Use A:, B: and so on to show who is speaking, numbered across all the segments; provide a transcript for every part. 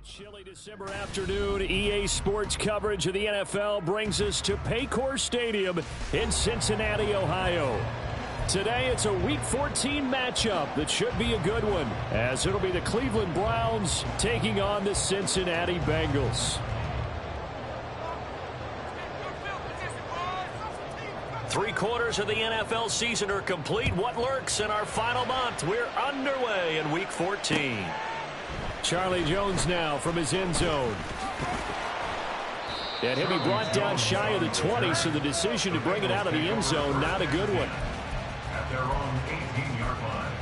A: Chilly December afternoon, EA Sports coverage of the NFL brings us to Paycor Stadium in Cincinnati, Ohio. Today, it's a Week 14 matchup that should be a good one, as it'll be the Cleveland Browns taking on the Cincinnati Bengals. Three-quarters of the NFL season are complete. What lurks in our final month? We're underway in Week 14. Charlie Jones now from his end zone. And he'll be brought down shy of the 20, so the decision to bring it out of the end zone, not a good one.
B: At their own 18-yard line.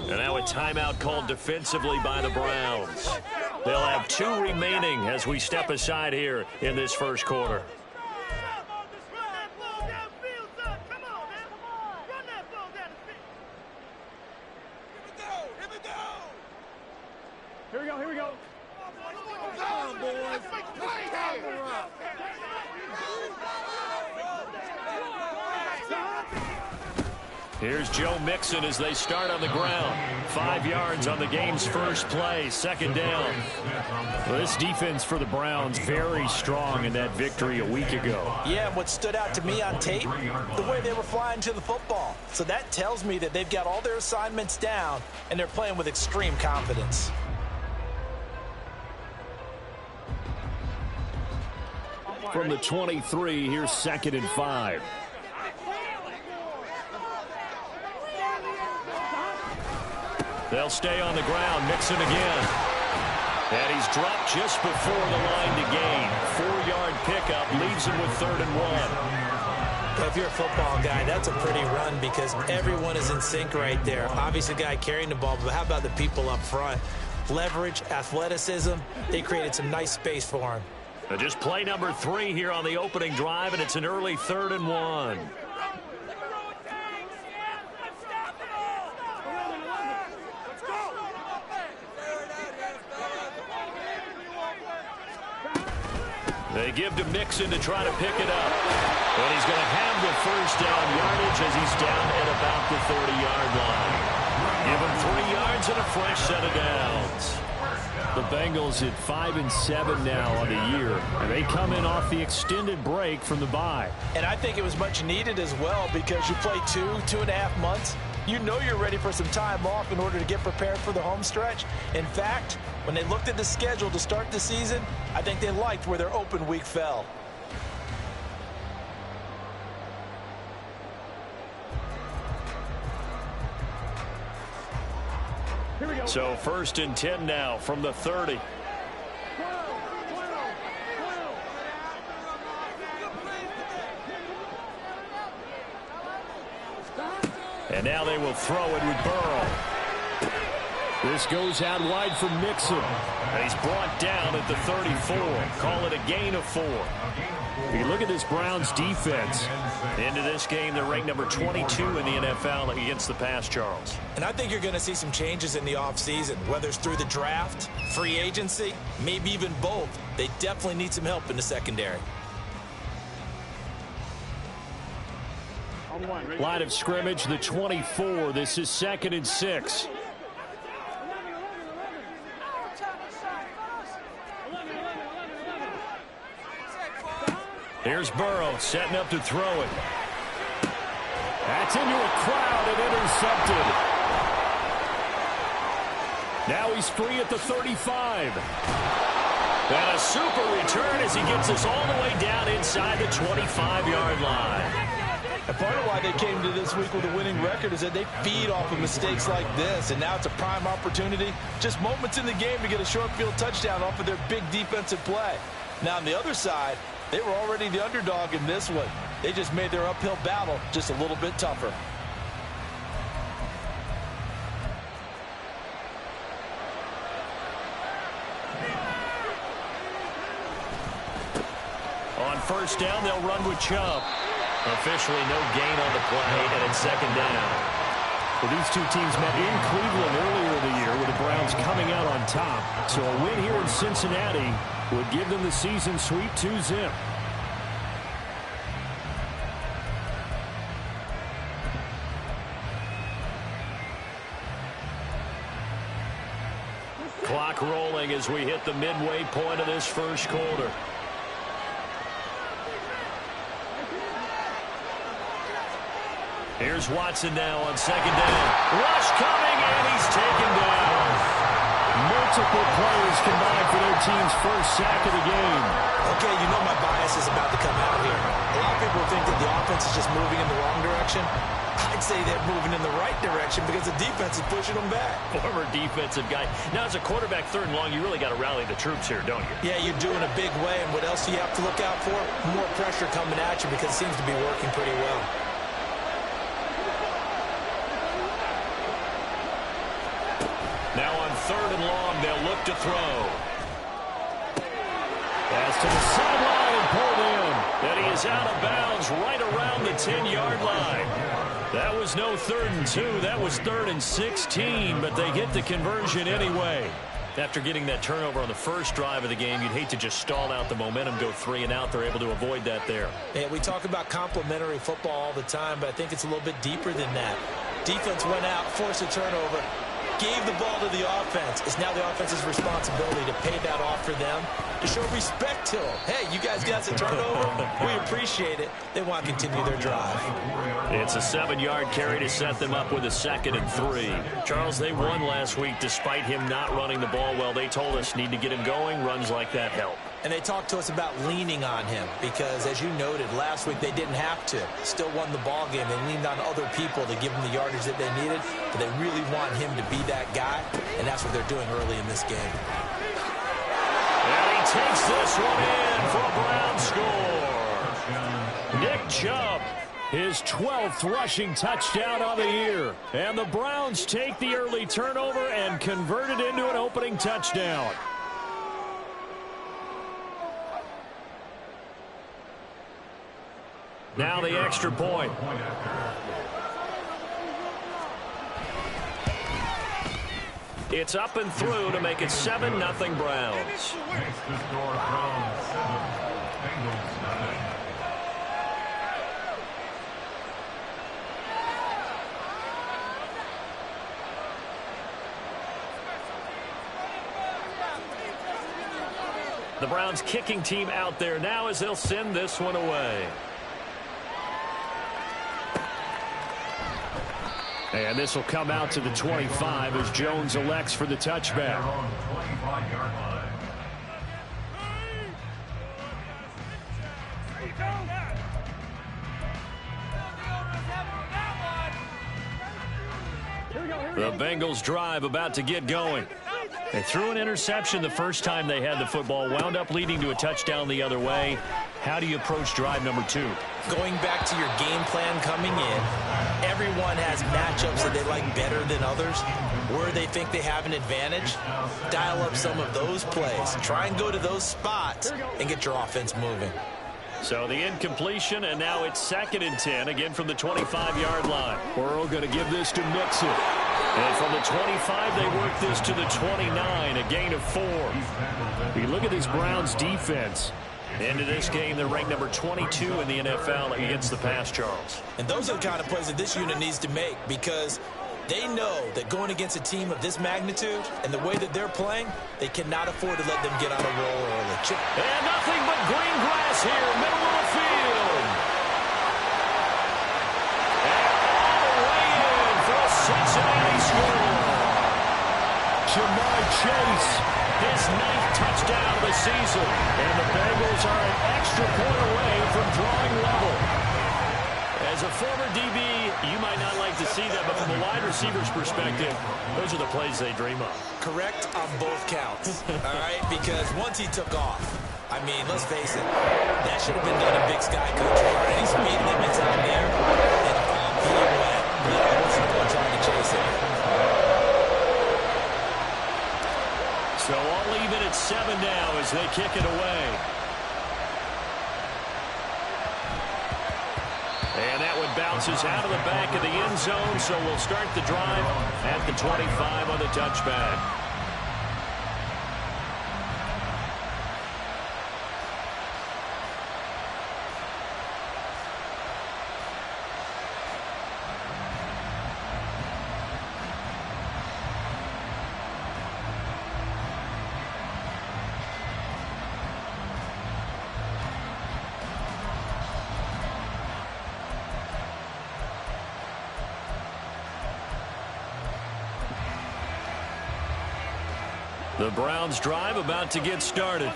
A: And now a timeout called defensively by the Browns. They'll have 2 remaining as we step aside here in this first quarter.
C: Here we go. Come on, boys.
A: Here's Joe Mixon as they start on the ground. 5 yards on the game's first play, second down. Well, this defense for the Browns very strong in that victory a week ago.
D: Yeah, and what stood out to me on tape, the way they were flying to the football. So that tells me that they've got all their assignments down, and they're playing with extreme confidence.
A: From the 23, here's 2nd and 5. They'll stay on the ground. Mixon again. And he's dropped just before the line to gain. 4-yard pickup leaves him with 3rd and 1.
D: If you're a football guy, that's a pretty run because everyone is in sync right there. Obviously, the guy carrying the ball, but how about the people up front? Leverage, athleticism, they created some nice space for him.
A: Now just play number 3 here on the opening drive, and it's an early 3rd and 1. They give to Mixon to try to pick it up. And he's going to have the first down yardage as he's down at about the 30-yard line. Give him 3 yards and a fresh set of downs. The Bengals at 5-7 now on the year, and they come in off the extended break from the bye.
D: And I think it was much needed as well because you play 2.5 months. You know you're ready for some time off in order to get prepared for the home stretch. In fact, when they looked at the schedule to start the season, I think they liked where their open week fell.
A: So 1st and 10 now from the 30. And now they will throw it with Burrow. This goes out wide for Mixon. And he's brought down at the 34. Call it a gain of 4. You look at this Browns defense. Into this game, they're ranked number 22 in the NFL against the pass, Charles.
D: And I think you're going to see some changes in the offseason, whether it's through the draft, free agency, maybe even both. They definitely need some help in the secondary.
A: Line of scrimmage, the 24. This is 2nd and 6. Here's Burrow setting up to throw it. That's into a crowd and intercepted. Now he's free at the 35. And a super return as he gets us all the way down inside the 25-yard line.
D: And part of why they came to this week with a winning record is that they feed off of mistakes like this, and now it's a prime opportunity, just moments in the game to get a short field touchdown off of their big defensive play. Now on the other side, they were already the underdog in this one. They just made their uphill battle just a little bit tougher.
A: On 1st down, they'll run with Chubb. Officially no gain on the play, and it's second down.
C: Well, these two teams met in Cleveland earlier in the year with the Browns coming out on top. So a win here in Cincinnati would give them the season sweep 2-zip.
A: Clock rolling as we hit the midway point of this first quarter. Here's Watson now on second down. Rush coming, and he's taken down.
C: Multiple players combined for their team's first sack of the game.
D: Okay, you know my bias is about to come out here. A lot of people think that the offense is just moving in the wrong direction. I'd say they're moving in the right direction because the defense is pushing them back.
A: Former defensive guy. Now, as a quarterback, third and long, you really got to rally the troops here, don't you?
D: Yeah, you do in a big way. And what else do you have to look out for? More pressure coming at you because it seems to be working pretty well.
A: Now on third and long, they'll look to throw.
C: Pass to the sideline and pulled in.
A: And he is out of bounds right around the 10-yard line. That was no 3rd and 2. That was 3rd and 16, but they get the conversion anyway. After getting that turnover on the first drive of the game, you'd hate to just stall out the momentum, go 3 and out. They're able to avoid that there.
D: Yeah, we talk about complementary football all the time, but I think it's a little bit deeper than that. Defense went out, forced a turnover, gave the ball to the offense. It's now the offense's responsibility to pay that off for them, to show respect to them. Hey, you guys got the turnover. We appreciate it. They want to continue their drive.
A: It's a 7-yard carry to set them up with a 2nd and 3. Charles, they won last week despite him not running the ball well. They told us need to get him going. Runs like that help.
D: And they talked to us about leaning on him because, as you noted, last week they didn't have to. Still won the ball game. They leaned on other people to give them the yardage that they needed, but they really want him to be that guy, and that's what they're doing early in this game.
A: And he takes this one in for a Brown score. Nick Chubb,
C: his 12th rushing touchdown on the year. And the Browns take the early turnover and convert it into an opening touchdown.
A: Now the extra point. It's up and through to make it 7-0 Browns. The Browns kicking team out there now as they'll send this one away.
C: And this will come out to the 25 as Jones elects for the touchback.
A: The Bengals drive about to get going. They threw an interception the first time they had the football, wound up leading to a touchdown the other way. How do you approach drive number 2?
D: Going back to your game plan coming in, everyone has matchups that they like better than others. Where they think they have an advantage, dial up some of those plays. Try and go to those spots and get your offense moving.
A: So the incompletion, and now it's 2nd and 10, again from the 25-yard line.
C: Burrow going to give this to Mixon.
A: And from the 25, they work this to the 29, a gain of 4.
C: You look at this Browns defense.
A: Into this game, they're ranked number 22 in the NFL against the pass, Charles.
D: And those are the kind of plays that this unit needs to make because they know that going against a team of this magnitude and the way that they're playing, they cannot afford to let them get on a roll early.
A: And nothing but green grass here, middle of the field. And all the way in for a Cincinnati score.
C: Jamar Chase,
A: his 9th touchdown of the season.
C: And the Bengals are an extra point away from drawing level.
A: As a former DB, you might not like to see that, but from a wide receiver's perspective, those are the plays they dream of.
D: Correct on both counts, all right? Because once he took off, I mean, let's face it, that should have been done in Big Sky Country. Any speed limits out there, and he went. Yeah, what's the point trying to chase him?
A: So all even at 7 now as they kick it away. And that one bounces out of the back of the end zone, so we'll start the drive at the 25 on the touchback. The Browns drive about to get started.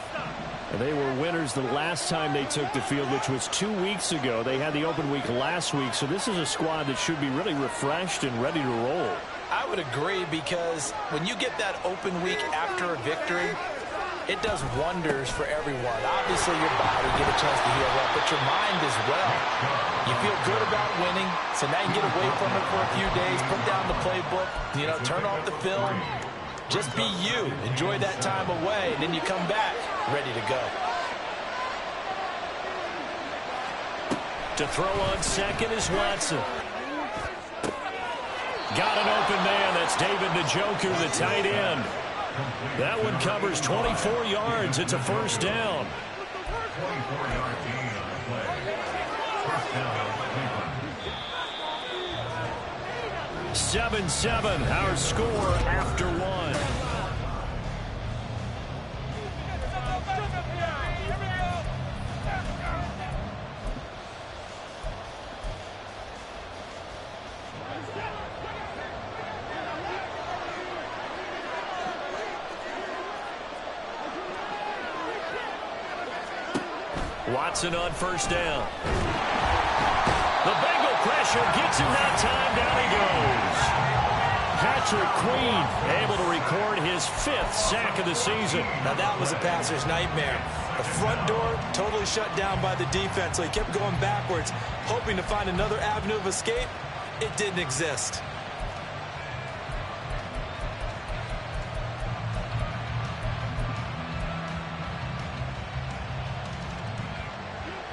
C: They were winners the last time they took the field, which was 2 weeks ago. They had the open week last week, so this is a squad that should be really refreshed and ready to roll.
D: I would agree, because when you get that open week after a victory, it does wonders for everyone. Obviously, your body get a chance to heal up, but your mind as well. You feel good about winning, so now you get away from it for a few days, put down the playbook, turn off the film. Just be you. Enjoy that time away, and then you come back ready to go.
A: To throw on second is Watson. Got an open man. That's David Njoku, the tight end. That one covers 24 yards. It's a first down.
B: 24-yard gain on the play. First down, Cleveland.
A: 7-7, our score after one. Watson on first down. The Bengal pressure gets him that time. Down he goes. Patrick Queen able to record his 5th sack of the season.
D: Now that was a passer's nightmare. The front door totally shut down by the defense, so he kept going backwards, hoping to find another avenue of escape. It didn't exist.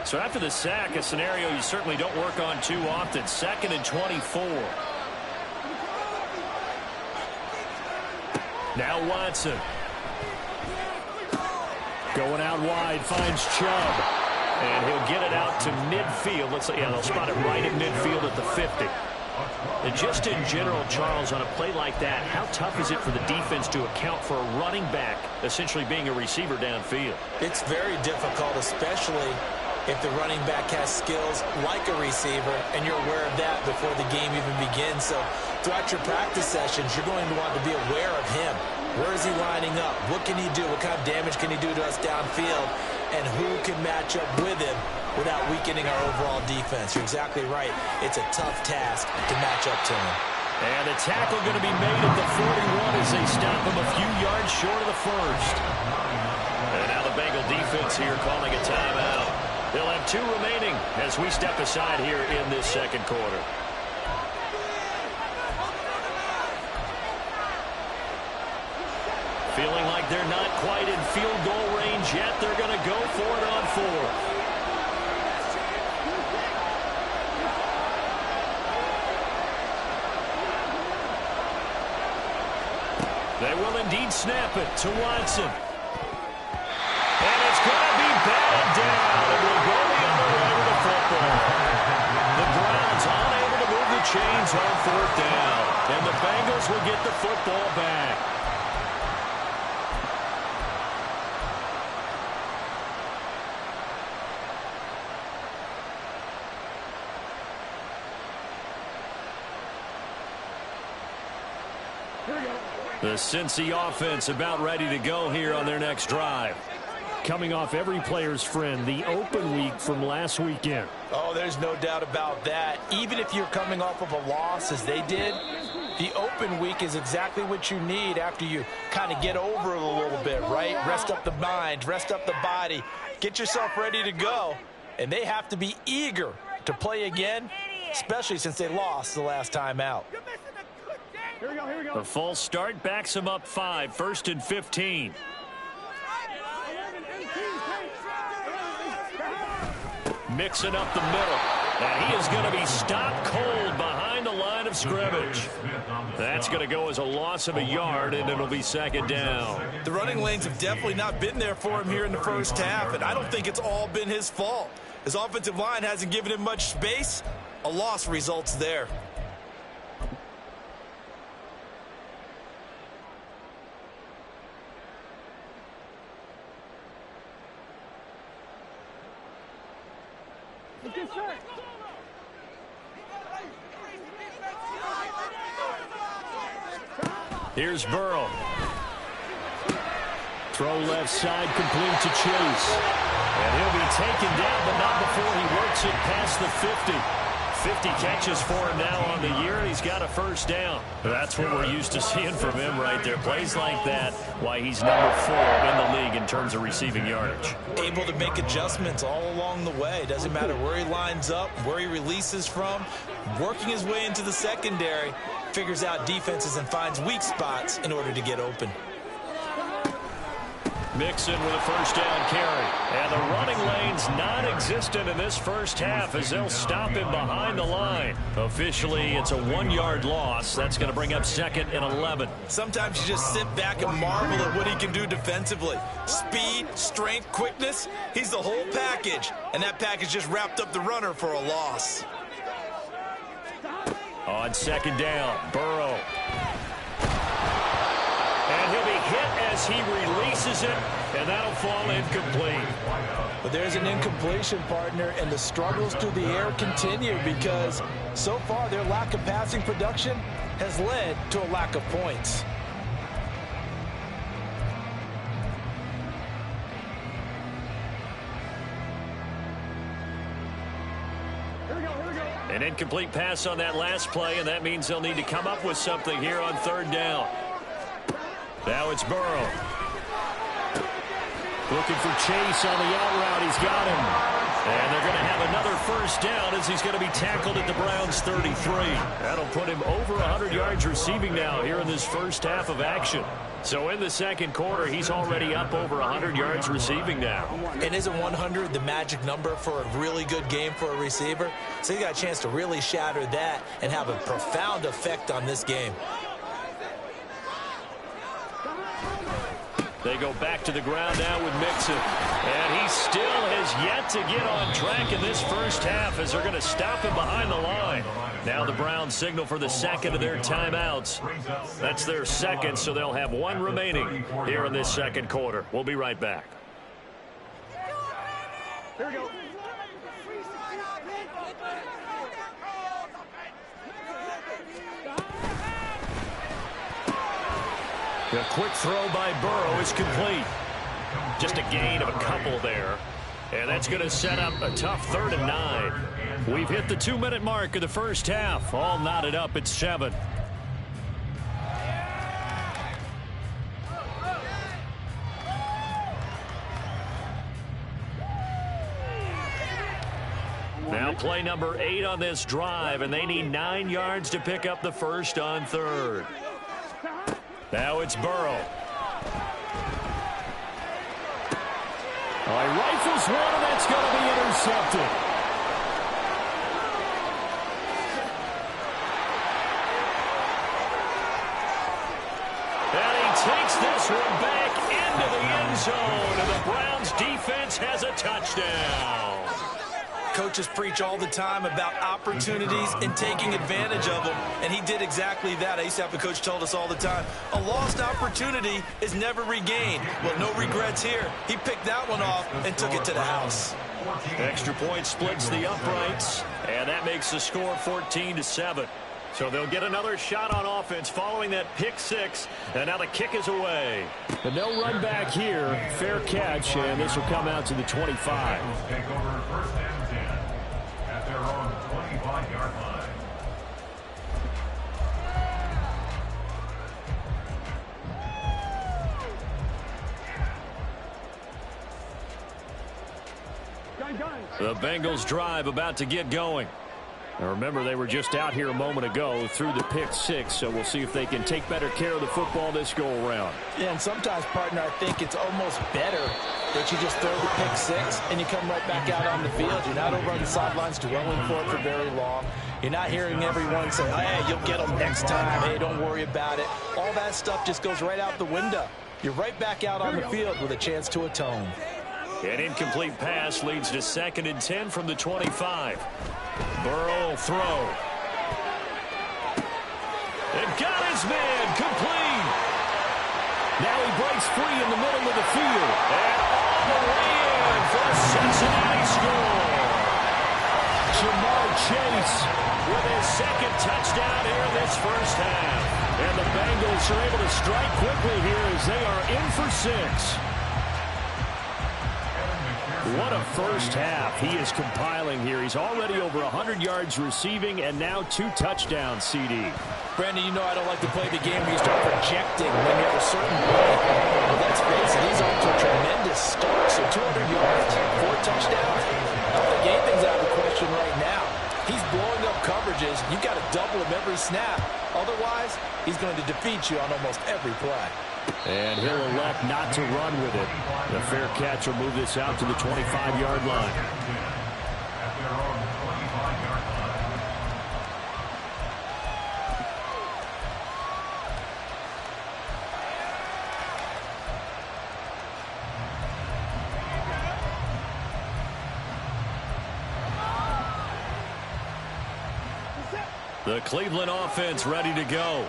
A: So after the sack, a scenario you certainly don't work on too often. 2nd and 24. Now Watson. Going out wide, finds Chubb. And he'll get it out to midfield. They'll spot it right at midfield at the 50. And just in general, Charles, on a play like that, how tough is it for the defense to account for a running back essentially being a receiver downfield?
D: It's very difficult, especially if the running back has skills like a receiver, and you're aware of that before the game even begins. So throughout your practice sessions, you're going to want to be aware of him. Where is he lining up? What can he do? What kind of damage can he do to us downfield? And who can match up with him without weakening our overall defense? You're exactly right. It's a tough task to match up to him.
A: And the tackle going to be made at the 41 as they stop him a few yards short of the first. And now the Bengal defense here calling a timeout. They'll have 2 remaining as we step aside here in this second quarter. Feeling like they're not quite in field goal range yet. They're going to go for it on 4th. They will indeed snap it to Watson. And it's going to be batted down. It will go the other way with the football. The Browns unable to move the chains on 4th down. And the Bengals will get the football back. The Cincy offense about ready to go here on their next drive.
C: Coming off every player's friend, the open week from last weekend.
D: Oh, there's no doubt about that. Even if you're coming off of a loss as they did, the open week is exactly what you need after you kind of get over it a little bit, right? Rest up the mind, rest up the body, get yourself ready to go. And they have to be eager to play again, especially since they lost the last time out.
C: Here we go.
A: The false start backs him up 5, 1st and 15. Mixing up the middle. And he is going to be stopped cold behind the line of scrimmage. That's going to go as a loss of a yard, and it'll be second down.
D: The running lanes have definitely not been there for him here in the first half, and I don't think it's all been his fault. His offensive line hasn't given him much space. A loss results there.
A: Here's Burrow. Throw left side, complete to Chase. And he'll be taken down, but not before he works it past the 50. 50 catches for him now on the year, and he's got a first down. That's what we're used to seeing from him right there. Plays like that, why he's number 4 in the league in terms of receiving yardage.
D: Able to make adjustments all along the way. Doesn't matter where he lines up, where he releases from. Working his way into the secondary, figures out defenses and finds weak spots in order to get open.
A: Mixon with a first down carry. And the running lane's non-existent in this first half as they'll stop him behind the line. Officially, it's a 1-yard loss. That's going to bring up second and 11.
D: Sometimes you just sit back and marvel at what he can do defensively. Speed, strength, quickness. He's the whole package. And that package just wrapped up the runner for a loss.
A: On second down, Burrow. And he'll be hit as he releases it, and that'll fall incomplete.
D: But there's an incompletion, partner, and the struggles through the air continue because so far their lack of passing production has led to a lack of points.
A: An incomplete pass on that last play, and that means they'll need to come up with something here on third down. Now it's Burrow. Looking for Chase on the out route. He's got him. And they're going to have another first down as he's going to be tackled at the Browns' 33. That'll put him over 100 yards receiving now here in this first half of action. So in the second quarter, he's already up over 100 yards receiving now.
D: And isn't 100 the magic number for a really good game for a receiver? So he got a chance to really shatter that and have a profound effect on this game.
A: They go back to the ground now with Mixon. And he still has yet to get on track in this first half as they're going to stop him behind the line. Now the Browns signal for the second of their timeouts. That's their second, so they'll have one remaining here in this second quarter. We'll be right back.
E: Here we go.
A: The quick throw by Burrow is complete. Just a gain of a couple there. And that's going to set up a tough 3rd and 9. We've hit the 2-minute mark of the first half. All knotted up at 7. Now play number 8 on this drive, and they need 9 yards to pick up the first on 3rd. Now it's Burrow. He rifles one, and that's going to be intercepted. And he takes this one back into the end zone, and the Browns defense has a touchdown.
D: Coaches preach all the time about opportunities and taking advantage of them, and he did exactly that. I used to have a coach told us all the time, a lost opportunity is never regained. Well, no regrets here. He picked that one off and took it to the house.
A: Extra point splits the uprights, and that makes the score 14-7. So they'll get another shot on offense following that pick 6, and now the kick is away.
C: And they'll run back here. Fair catch, and this will come out to the 25.
B: Take over first and 10 at their own 25-yard line.
A: The Bengals drive about to get going.
C: Now remember, they were just out here a moment ago through the pick 6, so we'll see if they can take better care of the football this go-around.
D: Yeah, and sometimes, partner, I think it's almost better that you just throw the pick six and you come right back out on the field. You're not over on the sidelines dwelling for it for very long. You're not hearing everyone say, hey, you'll get them next time. Hey, don't worry about it. All that stuff just goes right out the window. You're right back out on the field with a chance to atone.
A: An incomplete pass leads to 2nd and 10 from the 25. Burrow will throw. And got his man complete. Now he breaks free in the middle of the field. And all the way in for a Cincinnati score.
C: Jamar Chase
A: with his 2nd touchdown here in this first half.
C: And the Bengals are able to strike quickly here as they are in for 6. What a first half he is compiling here. He's already over 100 yards receiving and now 2 touchdowns, CD.
D: Brandon, you know I don't like to play the game where you start projecting when you have a certain play. But let's face it, he's off to a tremendous start. So 200 yards, 4 touchdowns. I don't think anything's out of the question right now. He's blowing up coverages. You've got to double him every snap. Otherwise, he's going to defeat you on almost every play.
C: And he'll elect not to run with it. The fair catch will move this out to the 25-yard line.
A: The Cleveland offense ready to go.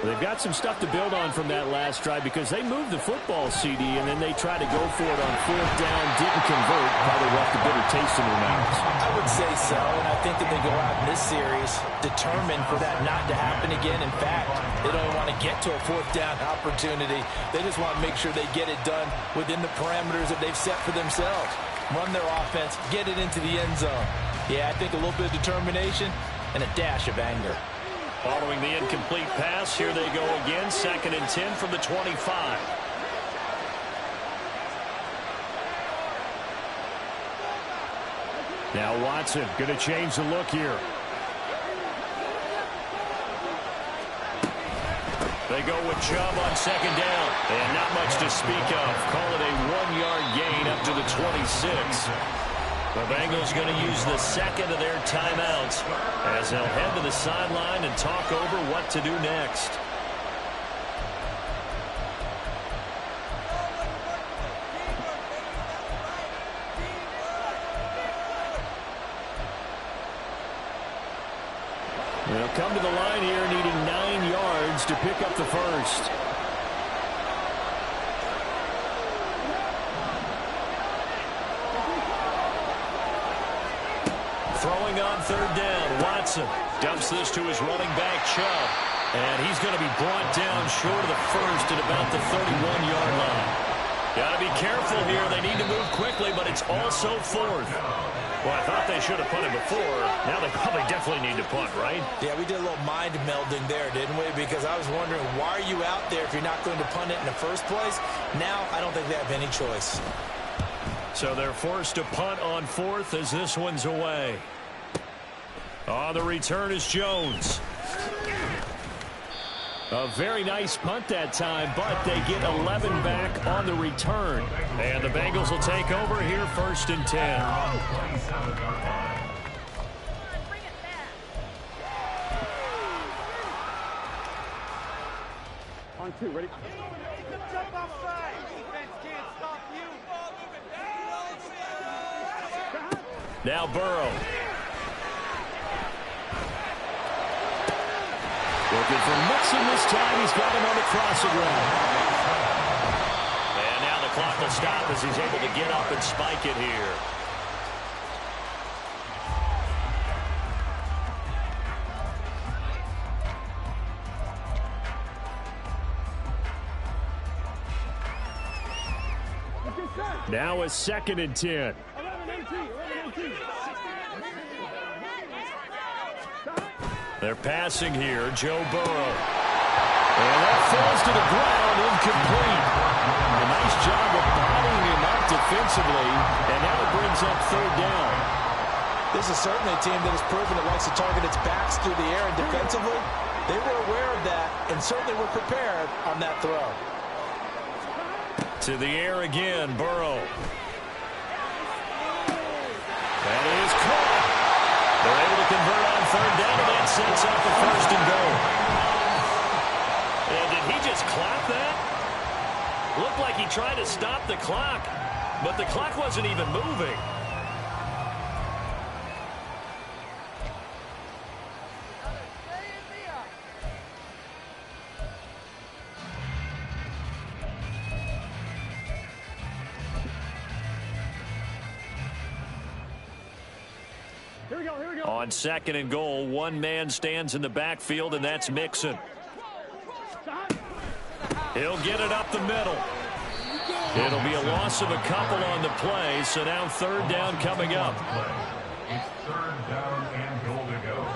C: They've got some stuff to build on from that last drive because they moved the football, CD, and then they tried to go for it on 4th down, didn't convert, probably left a bitter taste in their mouths.
D: I would say so, and I think that they go out in this series determined for that not to happen again. In fact, they don't want to get to a 4th down opportunity. They just want to make sure they get it done within the parameters that they've set for themselves. Run their offense, get it into the end zone. Yeah, I think a little bit of determination and a dash of anger.
A: Following the incomplete pass, here they go again. 2nd and 10 from the 25.
C: Now Watson going to change the look here.
A: They go with Chubb on 2nd down. And not much to speak of. Call it a 1-yard gain up to the 26. The Bengals going to use the 2nd of their timeouts as they'll head to the sideline and talk over what to do next.
C: They'll come to the line here needing 9 yards to pick up the first.
A: Throwing on 3rd down, Watson dumps this to his running back, Chubb. And he's going to be brought down short of the first at about the 31-yard line. Got to be careful here. They need to move quickly, but it's also 4th. Well, I thought they should have punted before. Now they probably definitely need to punt, right?
D: Yeah, we did a little mind melding there, didn't we? Because I was wondering, why are you out there if you're not going to punt it in the first place? Now, I don't think they have any choice.
A: So they're forced to punt on 4th as this one's away. On the return is Jones.
C: A very nice punt that time, but they get 11 back on the return.
A: And the Bengals will take over here 1st and 10.
E: On 2, ready?
A: Now Burrow.
C: Looking for Mixon this time. He's got him on the crossing route.
A: And now the clock will stop as he's able to get up and spike it here.
C: Now a 2nd and 10.
A: They're passing here, Joe Burrow.
C: And that falls to the ground, incomplete. A nice job of bottling him up defensively, and now it brings up 3rd down.
D: This is certainly a team that has proven it likes to target its backs through the air, and defensively, they were aware of that and certainly were prepared on that throw.
A: To the air again, Burrow. That is caught. They're able to convert on third down, and that sets up the first and goal. And did he just clap that? Looked like he tried to stop the clock, but the clock wasn't even moving. On second and goal, one man stands in the backfield, and that's Mixon. He'll get it up the middle. It'll be a loss of a couple on the play, so now third down coming up.
B: It's third down and goal to go.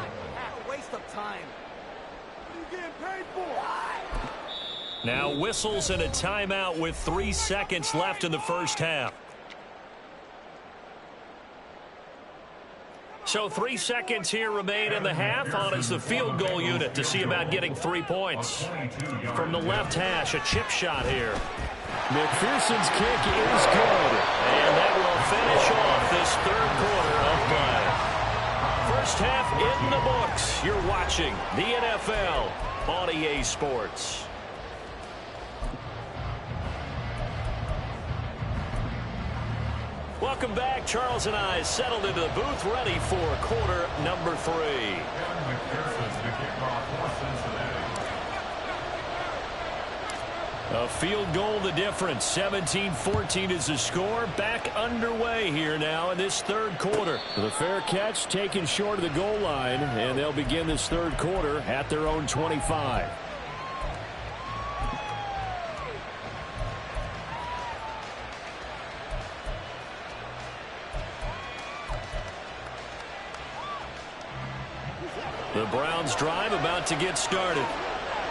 E: Waste of time. What are you getting paid for?
A: Now whistles and a timeout with 3 seconds left in the first half. So 3 seconds here remain in the half. On is the field goal unit to see about getting 3 points. From the left hash, a chip shot here.
C: McPherson's kick is good.
A: And that will finish off this third quarter of play. First half in the books. You're watching the NFL on EA Sports. Welcome back. Charles and I settled into the booth, ready for quarter number 3. A field goal the difference. 17-14 is the score. Back underway here now in this third quarter.
C: The fair catch taken short of the goal line, and they'll begin this third quarter at their own 25.
A: The Browns drive about to get started.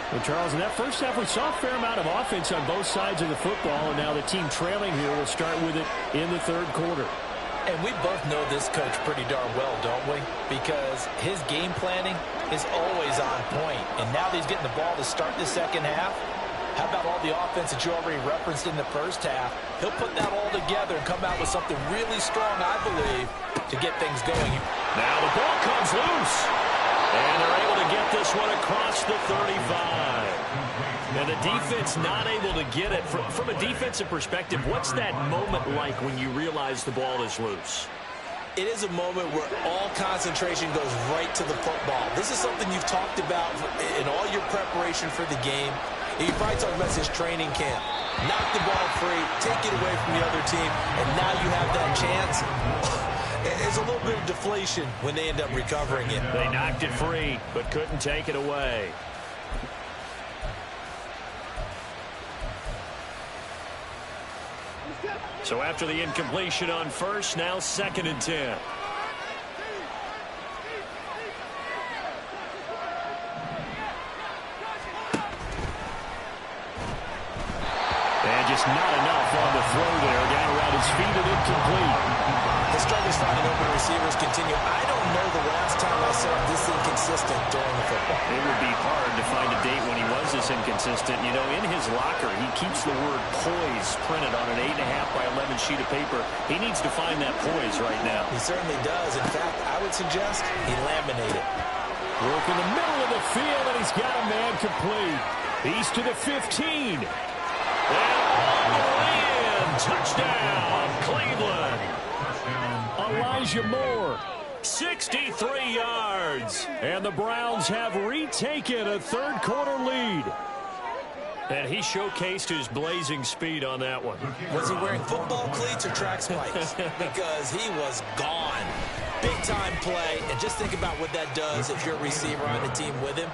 C: Well, Charles, in that first half, we saw a fair amount of offense on both sides of the football, and now the team trailing here will start with it in the third quarter.
D: And we both know this coach pretty darn well, don't we? Because his game planning is always on point. And now that he's getting the ball to start the second half, how about all the offense that you already referenced in the first half? He'll put that all together and come out with something really strong, I believe, to get things going.
A: Now the ball comes loose. And they're able to get this one across the 35. And the defense not able to get it. From a defensive perspective, what's that moment like when you realize the ball is loose?
D: It is a moment where all concentration goes right to the football. This is something you've talked about in all your preparation for the game. You probably talked about his training camp. Knock the ball free, take it away from the other team, and now you have that chance. There's a little bit of deflation when they end up recovering it.
A: They knocked it free, but couldn't take it away. So after the incompletion on first, now second and 10. And just not enough on the throw there. Down around his feet and incomplete.
D: The struggles finding open receivers continue. I don't know the last time I saw this inconsistent during the football.
A: It would be hard to find a date when he was this inconsistent. You know, in his locker, he keeps the word poise printed on an 8.5 by 11 sheet of paper. He needs to find that poise right now.
D: He certainly does. In fact, I would suggest he laminate it.
C: Work in the middle of the field, and he's got a man complete. He's to the 15.
A: And all the way in. Touchdown, Cleveland.
C: Elijah Moore.
A: 63 yards.
C: And the Browns have retaken a third quarter lead.
A: And he showcased his blazing speed on that one.
D: Was he wearing football cleats or track spikes? Because he was gone. Big-time play. And just think about what that does if you're a receiver on the team with him.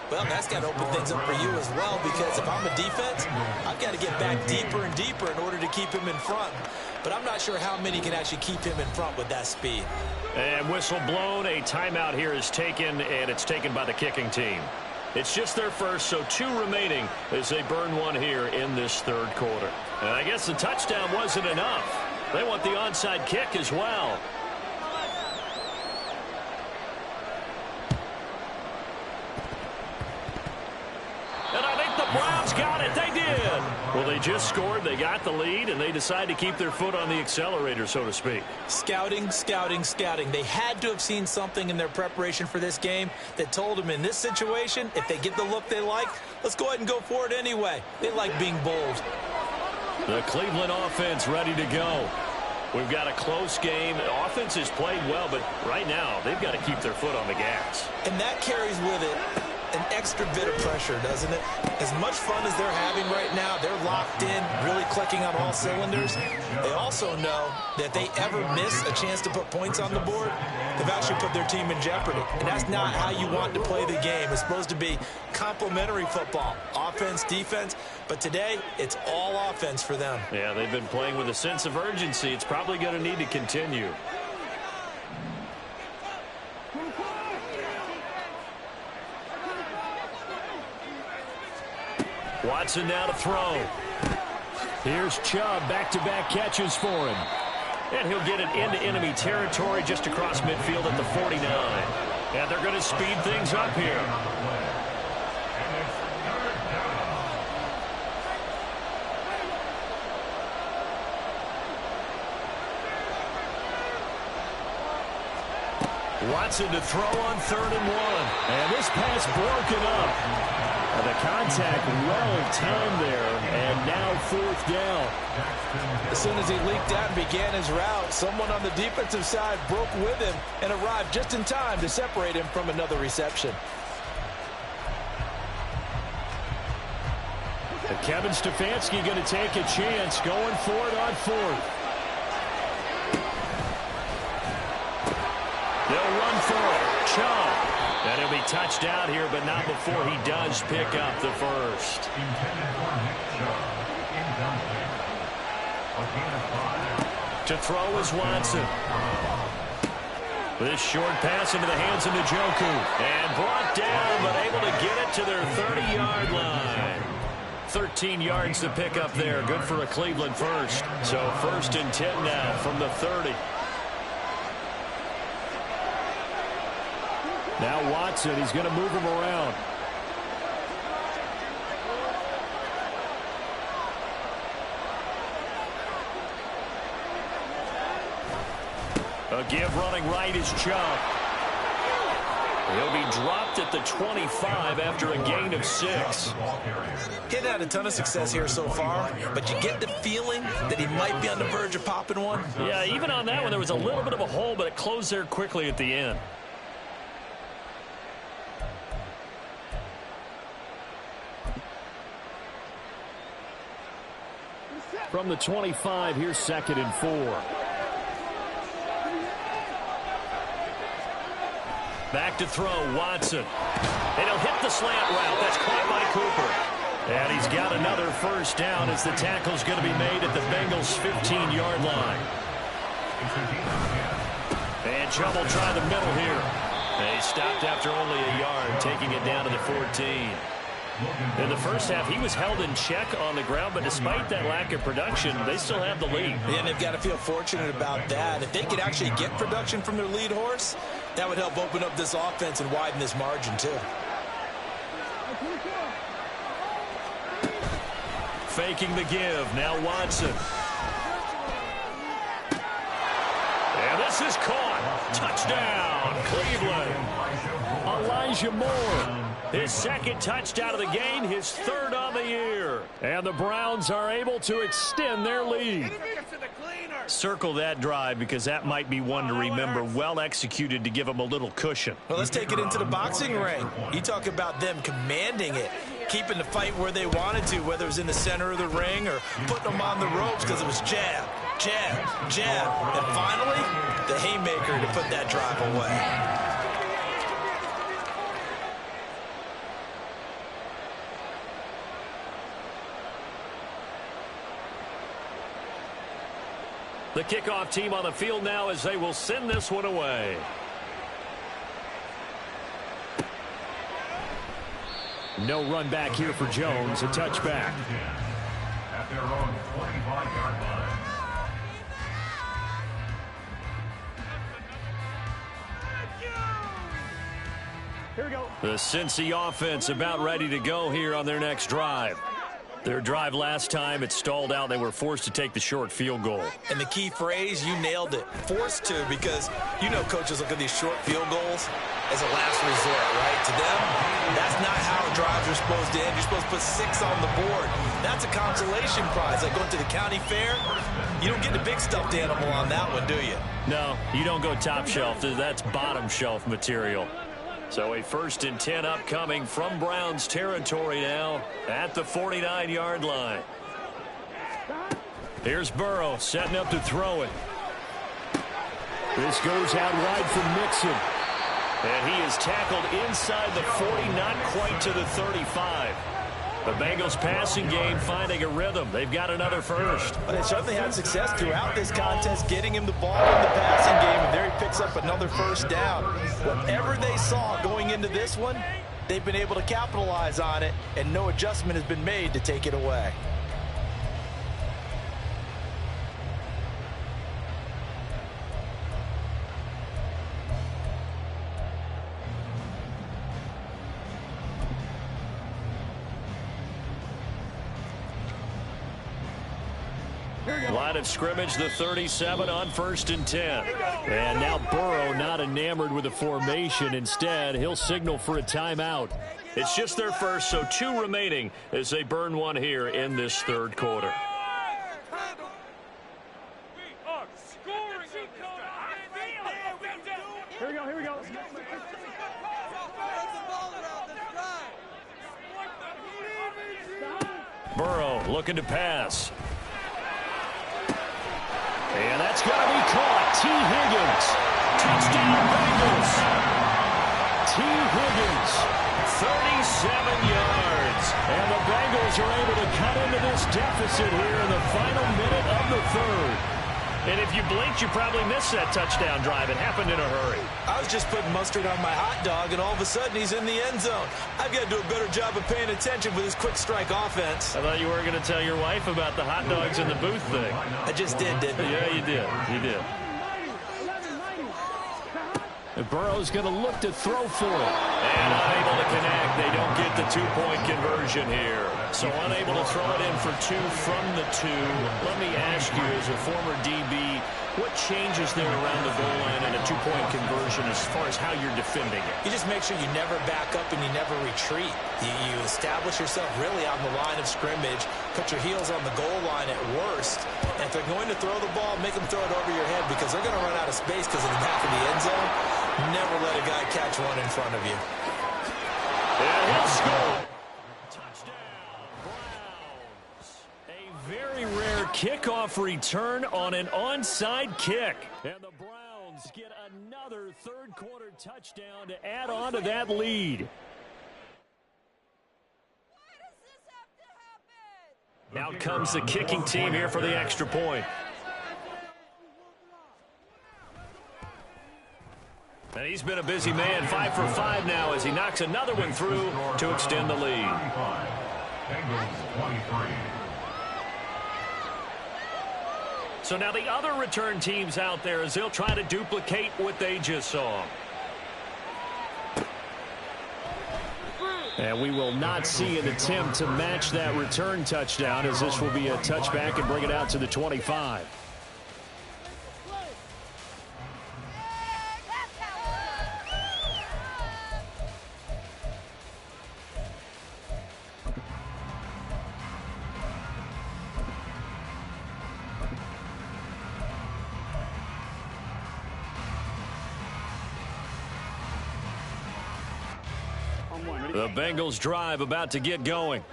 D: Well, that's got to open things up for you as well, because if I'm a defense, I've got to get back deeper and deeper in order to keep him in front. But I'm not sure how many can actually keep him in front with that speed.
A: And whistle blown. A timeout here is taken, and it's taken by the kicking team. It's just their first, so 2 remaining as they burn one here in this third quarter. And I guess the touchdown wasn't enough. They want the onside kick as well. And I think the Browns got it. They did. in. Well, they just scored, they got the lead, and they decide to keep their foot on the accelerator, so to speak.
D: Scouting, scouting, scouting. They had to have seen something in their preparation for this game that told them in this situation, if they get the look they like, let's go ahead and go for it anyway. They like being bold.
A: The Cleveland offense ready to go. We've got a close game. The offense has played well, but right now they've got to keep their foot on the gas.
D: And that carries with it an extra bit of pressure, doesn't it? As much fun as they're having right now, they're locked in, really clicking on all cylinders. They also know that if they ever miss a chance to put points on the board, they've actually put their team in jeopardy. And that's not how you want to play the game. It's supposed to be complementary football, offense, defense. But today, it's all offense for them.
A: Yeah, they've been playing with a sense of urgency. It's probably going to need to continue. Watson now to throw. Here's Chubb, back-to-back catches for him. And he'll get it into enemy territory just across midfield at the 49. And they're going to speed things up here. Watson to throw on 3rd and 1.
C: And this pass broken up. The contact well timed there, and now 4th down.
D: As soon as he leaked out and began his route, someone on the defensive side broke with him and arrived just in time to separate him from another reception.
C: And Kevin Stefanski going to take a chance, going for it on 4th.
A: They'll run for it. Chubb. And he'll be touched out here, but not before he does pick up the first. To throw is Watson. This short pass into the hands of Njoku. And brought down, but able to get it to their 30-yard line. 13 yards to pick up there. Good for a Cleveland first. So 1st and 10 now from the 30.
C: Now Watson, he's going to move him around.
A: A give running right is Chubb. He'll be dropped at the 25 after a gain of 6.
D: He hadn't had a ton of success here so far, but you get the feeling that he might be on the verge of popping one.
A: Yeah, even on that one, there was a little bit of a hole, but it closed there quickly at the end.
C: From the 25, here's 2nd and 4.
A: Back to throw, Watson. And he'll hit the slant route. That's caught by Cooper. And he's got another 1st down as the tackle's going to be made at the Bengals' 15-yard line. And Chubb will try the middle here. And he stopped after only a yard, taking it down to the 14. In the first half, he was held in check on the ground, but despite that lack of production, they still have the lead.
D: Yeah, and they've got to feel fortunate about that. If they could actually get production from their lead horse, that would help open up this offense and widen this margin, too.
A: Faking the give. Now Watson. And this is caught. Touchdown, Cleveland.
C: Elijah Moore.
A: His 2nd touchdown of the game, his 3rd on the year.
C: And the Browns are able to extend their lead.
A: Circle that drive because that might be one to remember. Well executed to give them a little cushion.
D: Well, let's take it into the boxing ring. You talk about them commanding it, keeping the fight where they wanted to, whether it was in the center of the ring or putting them on the ropes because it was jab, jab, jab. And finally, the haymaker to put that drive away.
A: The kickoff team on the field now as they will send this one away.
C: No run back here for Jones. A touchback.
B: At their own 25-yard line.
E: Here we go.
A: The Cincy offense about ready to go here on their next drive.
C: Their drive last time, it stalled out. They were forced to take the short field goal.
D: And the key phrase, you nailed it, forced to, because you know coaches look at these short field goals as a last resort, right? To them, that's not how drives are supposed to end. You're supposed to put 6 on the board. That's a consolation prize. Like going to the county fair, you don't get the big stuffed animal on that one, do you?
C: No, you don't go top shelf. That's bottom shelf material. So a 1st and 10 upcoming from Browns territory now at the 49-yard line. Here's Burrow setting up to throw it. This goes out wide for Mixon. And he is tackled inside the 40, not quite to the 35. The Bengals passing game finding a rhythm. They've got another first.
D: But they certainly had success throughout this contest, getting him the ball in the passing game, and there he picks up another first down. Whatever they saw going into this one, they've been able to capitalize on it, and no adjustment has been made to take it away.
C: Line of scrimmage, the 37 on 1st and 10. And now Burrow not enamored with the formation. Instead, he'll signal for a timeout. It's just their first, so 2 remaining as they burn one here in this 3rd quarter.
E: Here we go, here we go.
C: Burrow looking to pass. And that's got to be caught. T. Higgins. Touchdown Bengals. T. Higgins. 37 yards. And the Bengals are able to cut into this deficit here in the final minute of the 3rd. And if you blinked, you probably missed that touchdown drive. It happened in a hurry.
D: I was just putting mustard on my hot dog, and all of a sudden he's in the end zone. I've got to do a better job of paying attention with this quick strike offense.
C: I thought you were going to tell your wife about the hot dogs in the booth thing.
D: I just did, didn't I?
C: Yeah, you did. You did. And Burrow's going to look to throw for it. And unable to connect. They don't get the 2-point conversion here. So unable to throw it in for 2 from the 2. Let me ask you, as a former DB, what changes there around the goal line in a 2-point conversion as far as how you're defending it?
D: You just make sure you never back up and you never retreat. You establish yourself really on the line of scrimmage, put your heels on the goal line at worst. And if they're going to throw the ball, make them throw it over your head, because they're going to run out of space because of the back of the end zone. Never let a guy catch one in front of you.
C: And he'll score. Touchdown, Browns. A very rare kickoff return on an onside kick. And the Browns get another 3rd quarter touchdown to add on to that lead. Out comes the kicking team here for the extra point. And he's been a busy man, 5 for 5 now as he knocks another one through to extend the lead. So now the other return teams out there as they'll try to duplicate what they just saw. And we will not see an attempt to match that return touchdown, as this will be a touchback and bring it out to the 25. The Bengals drive about to get going.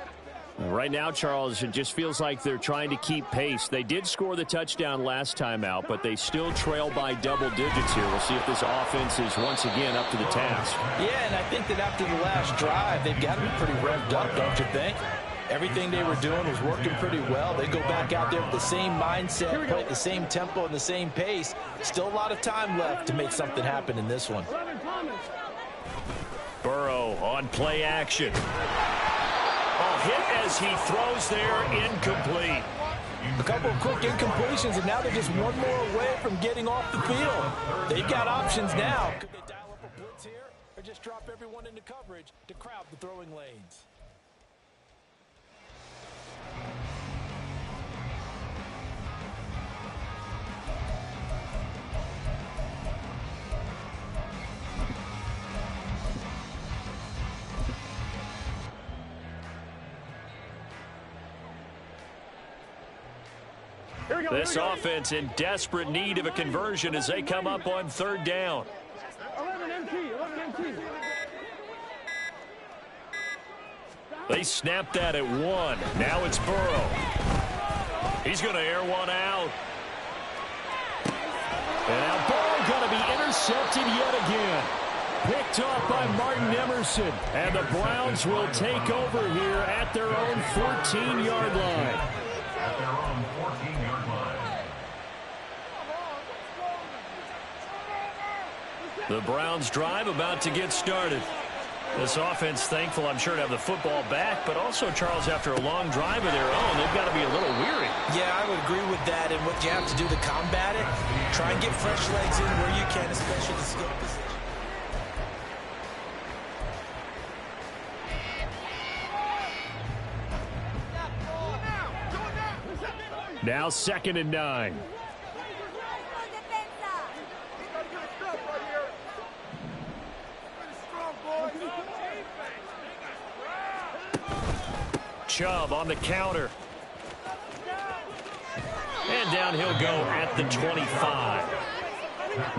C: Right now, Charles, it just feels like they're trying to keep pace. They did score the touchdown last time out, but they still trail by double digits here. We'll see if this offense is once again up to the task.
D: Yeah, and I think that after the last drive, they've got to be pretty revved up, don't you think? Everything they were doing was working pretty well. They go back out there with the same mindset, play at the same tempo and the same pace. Still a lot of time left to make something happen in this one.
C: Burrow on play action. Hit as he throws there, incomplete.
D: A couple of quick incompletions, and now they're just one more away from getting off the field. They've got options now. Could they dial up a blitz here or just drop everyone into coverage to crowd the throwing lanes?
A: This offense in desperate need of a conversion as they come up on third down.
E: 11 MT.
A: They snapped that at 1. Now it's Burrow. He's going to air one out. And now Burrow going to be intercepted yet again. Picked off by Martin Emerson. And the Browns will take over here at their own 14-yard line.
B: At their own 14-yard line.
A: The Browns drive about to get started. This offense thankful, I'm sure, to have the football back, but also, Charles, after a long drive of their own, they've got to be a little weary.
D: Yeah, I would agree with that, and what you have to do to combat it, try and get fresh legs in where you can, especially the skill position.
C: Now 2nd and 9.
A: Chubb on the counter. And down he'll go at the 25.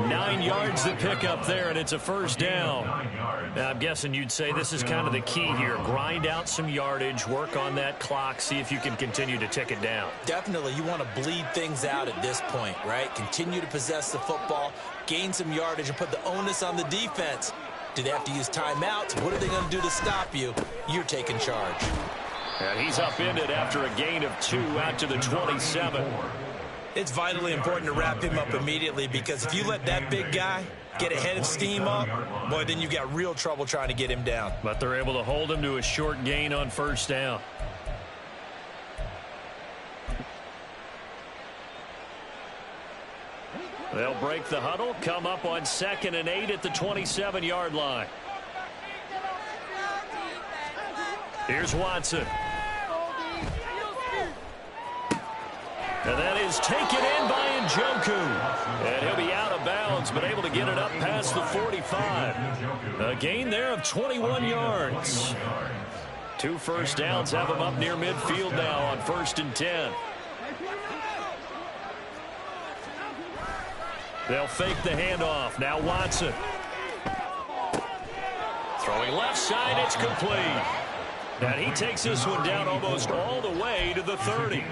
A: 9 yards to pick up there, and it's a first down. Now, I'm guessing you'd say this is kind of the key here. Grind out some yardage, work on that clock, see if you can continue to tick it down.
D: Definitely, you want to bleed things out at this point, right? Continue to possess the football, gain some yardage, and put the onus on the defense. Do they have to use timeouts? What are they going to do to stop you? You're taking charge.
A: And he's upended after a gain of 2 out to the 27.
D: It's vitally important to wrap him up immediately, because if you let that big guy get ahead of steam up, boy, then you've got real trouble trying to get him down.
A: But they're able to hold him to a short gain on first down. They'll break the huddle, come up on 2nd and 8 at the 27-yard line. Here's Watson. And that is taken in by Njoku. And he'll be out of bounds, but able to get it up past the 45. A gain there of 21 yards. 2 first downs have him up near midfield now on 1st and 10. They'll fake the handoff. Now Watson. Throwing left side, it's complete. And he takes this one down almost all the way to the 30.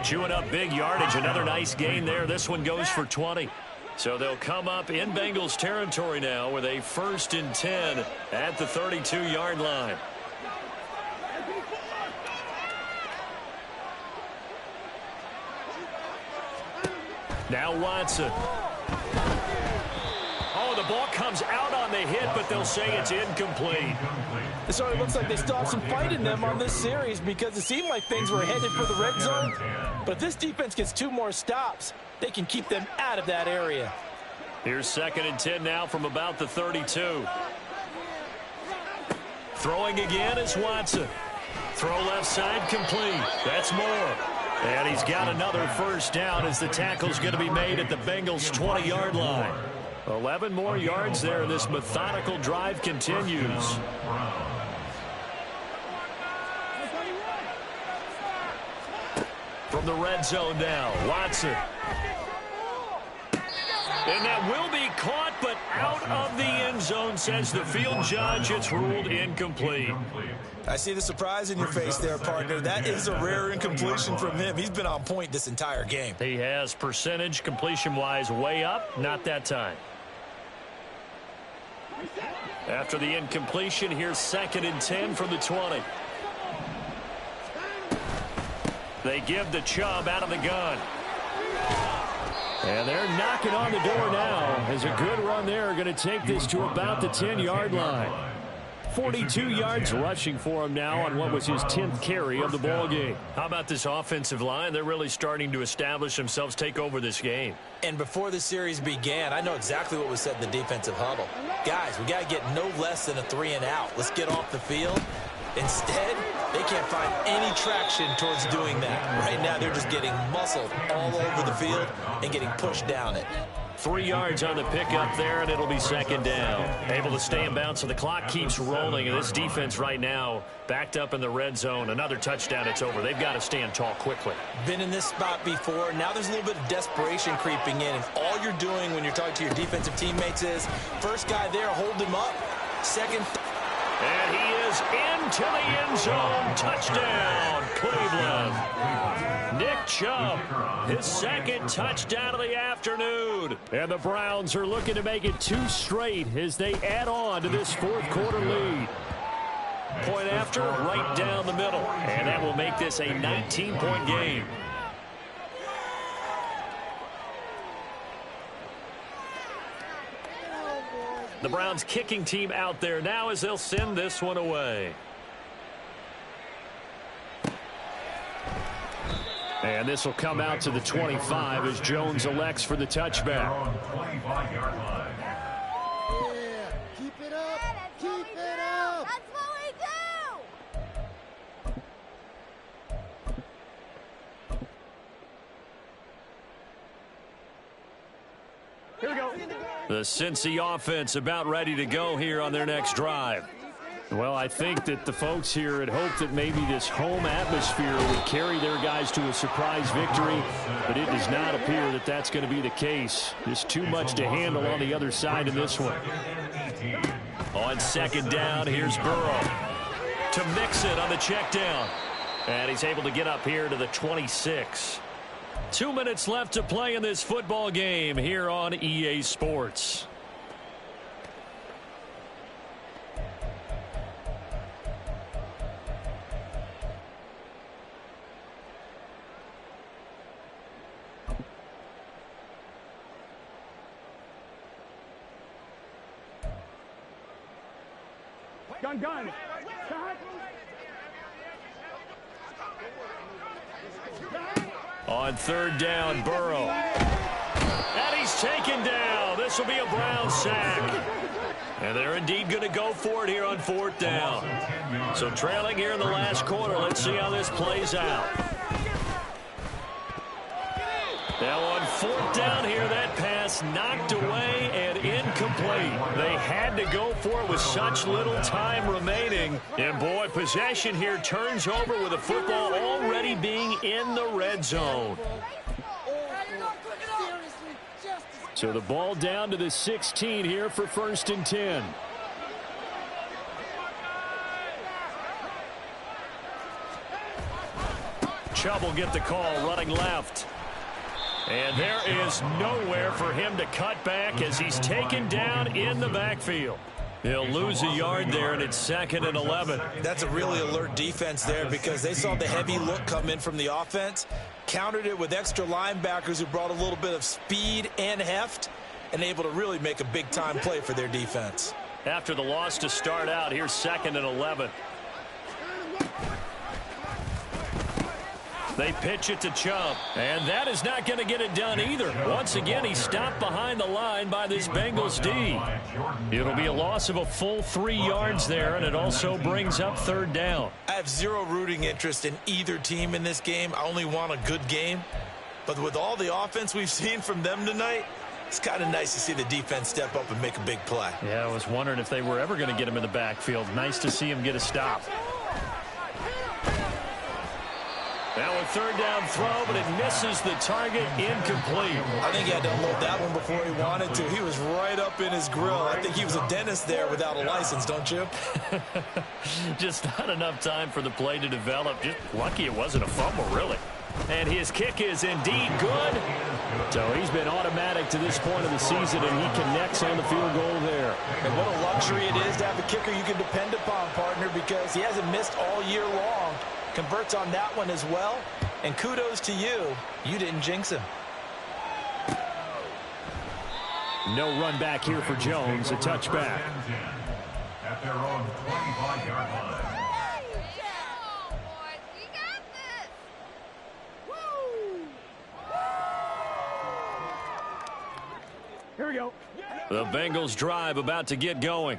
A: Chewing up big yardage. Another nice gain there. This one goes for 20. So they'll come up in Bengals territory now with a 1st and 10 at the 32-yard line. Now Watson. Oh, the ball comes out on the hit, but they'll say it's incomplete.
D: It sort of looks like they still have some fight in them on this series, because it seemed like things were headed for the red zone. But if this defense gets 2 more stops, they can keep them out of that area.
A: Here's 2nd and 10 now from about the 32. Throwing again is Watson. Throw left side complete. That's Moore. And he's got another first down as the tackle's going to be made at the Bengals' 20-yard line. 11 more yards there. This methodical drive continues. From the red zone now, Watson. And that will be caught, but out of the end zone, says the field judge. It's ruled incomplete.
D: I see the surprise in your face there, partner. That is a rare incompletion from him. He's been on point this entire game.
A: He has percentage completion-wise way up, not that time. After the incompletion, here's 2nd and 10 from the 20. They give the Chubb out of the gun. And they're knocking on the door now. As a good run there, going to take this to about the 10-yard line. 42 yards rushing for him now on what was his 10th carry of the ball game. How about this offensive line? They're really starting to establish themselves, take over this game.
D: And before the series began, I know exactly what was said in the defensive huddle. Guys, we got to get no less than a 3 and out. Let's get off the field. Instead, they can't find any traction towards doing that. Right now, they're just getting muscled all over the field and getting pushed down it.
A: 3 yards on the pickup there, and it'll be second down. Able to stay in bounds, so the clock keeps rolling. And this defense right now backed up in the red zone. Another touchdown, it's over. They've got to stand tall quickly.
D: Been in this spot before. Now there's a little bit of desperation creeping in. And all you're doing when you're talking to your defensive teammates is, first guy there, hold him up. Second.
A: And he is into the end zone. Touchdown, Cleveland. Nick Chubb, his second touchdown of the afternoon. And the Browns are looking to make it 2 straight as they add on to this fourth quarter lead. Point after, right down the middle. And that will make this a 19-point game. The Browns kicking team out there now as they'll send this one away. And this will come out to the 25 as Jones elects for the touchback.
E: Yeah, keep it up. Keep it up.
F: That's what we do.
C: Here we go.
A: The Cincy offense about ready to go here on their next drive.
C: Well, I think that the folks here had hoped that maybe this home atmosphere would carry their guys to a surprise victory, but it does not appear that that's going to be the case. Just too much to handle on the other side in this one.
A: On second down, here's Burrow to mix it on the check down. And he's able to get up here to the 26. 2 minutes left to play in this football game here on EA Sports.
C: Gun.
A: On third down, Burrow. And he's taken down. This will be a Brown sack. And they're indeed going to go for it here on fourth down. So trailing here in the last quarter. Let's see how this plays out. Now on fourth down here, that pass knocked away and incomplete. They had to go for it with such little time remaining. And boy, possession here turns over with the football already being in the red zone.
C: So the ball down to the 16 here for 1st and 10.
A: Chubb will get the call running left. And there is nowhere for him to cut back as he's taken down in the backfield. He'll lose a yard there, and it's 2nd and 11.
D: That's a really alert defense there because they saw the heavy look come in from the offense, countered it with extra linebackers who brought a little bit of speed and heft, and able to really make a big-time play for their defense.
A: After the loss to start out, here's 2nd and 11. They pitch it to Chubb, and that is not going to get it done either. Once again, he's stopped behind the line by this Bengals D. It'll be a loss of a full 3 yards there, and it also brings up third down.
D: I have zero rooting interest in either team in this game. I only want a good game. But with all the offense we've seen from them tonight, it's kind of nice to see the defense step up and make a big play.
A: Yeah, I was wondering if they were ever going to get him in the backfield. Nice to see him get a stop. Now a third down throw, but it misses the target, incomplete.
D: I think he had to unload that one before he wanted to. He was right up in his grill. I think he was a dentist there without a license, don't you?
A: Just not enough time for the play to develop. Just lucky it wasn't a fumble, really. And his kick is indeed good.
C: So he's been automatic to this point of the season, and he connects on the field goal there.
D: And what a luxury it is to have a kicker you can depend upon, partner, because he hasn't missed all year long. Converts on that one as well. And kudos to you. You didn't jinx him.
C: No run back here for Jones. A touchback.
B: At their own 25-yard line.
C: Here we go. The Bengals drive about to get going.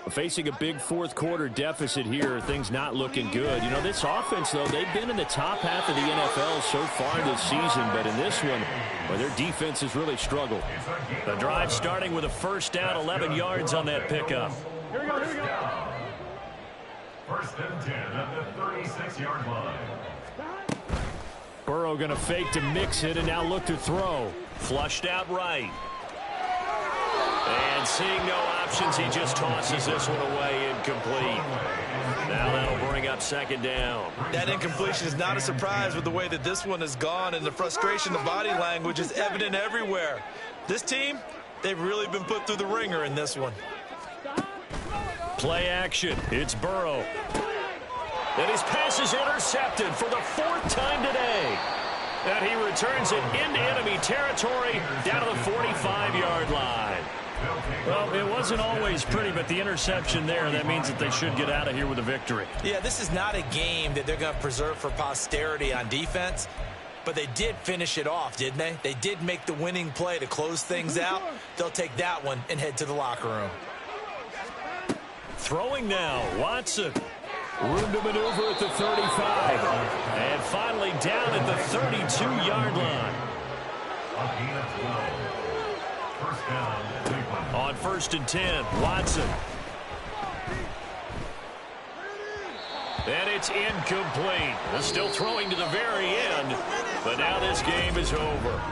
C: Facing a big fourth quarter deficit here, things not looking good. You know, this offense, though, they've been in the top half of the NFL so far this season, but in this one, well, their defense has really struggled.
A: The drive starting with a first down, 11 yards on that pickup.
B: Here we go. First and 10 at the 36-yard line.
C: Burrow going to fake to mix it and now look to throw.
A: Flushed out right. And seeing no options, he just tosses this one away, incomplete. Now that'll bring up second down.
D: That incompletion is not a surprise with the way that this one has gone, and the frustration, the body language is evident everywhere. This team, they've really been put through the ringer in this one.
A: Play action. It's Burrow. And his pass is intercepted for the fourth time today. And he returns it into enemy territory down to the 45-yard line. Well, it wasn't always pretty, but the interception there, that means that they should get out of here with a victory.
D: Yeah, this is not a game that they're going to preserve for posterity on defense, but they did finish it off, didn't they? They did make the winning play to close things out. They'll take that one and head to the locker room.
A: Throwing now, Watson. Room to maneuver at the 35. And finally down at the 32-yard line.
B: First down, Cleveland.
A: On first and 10, Watson. And it's incomplete. Still throwing to the very end, but now this game is over.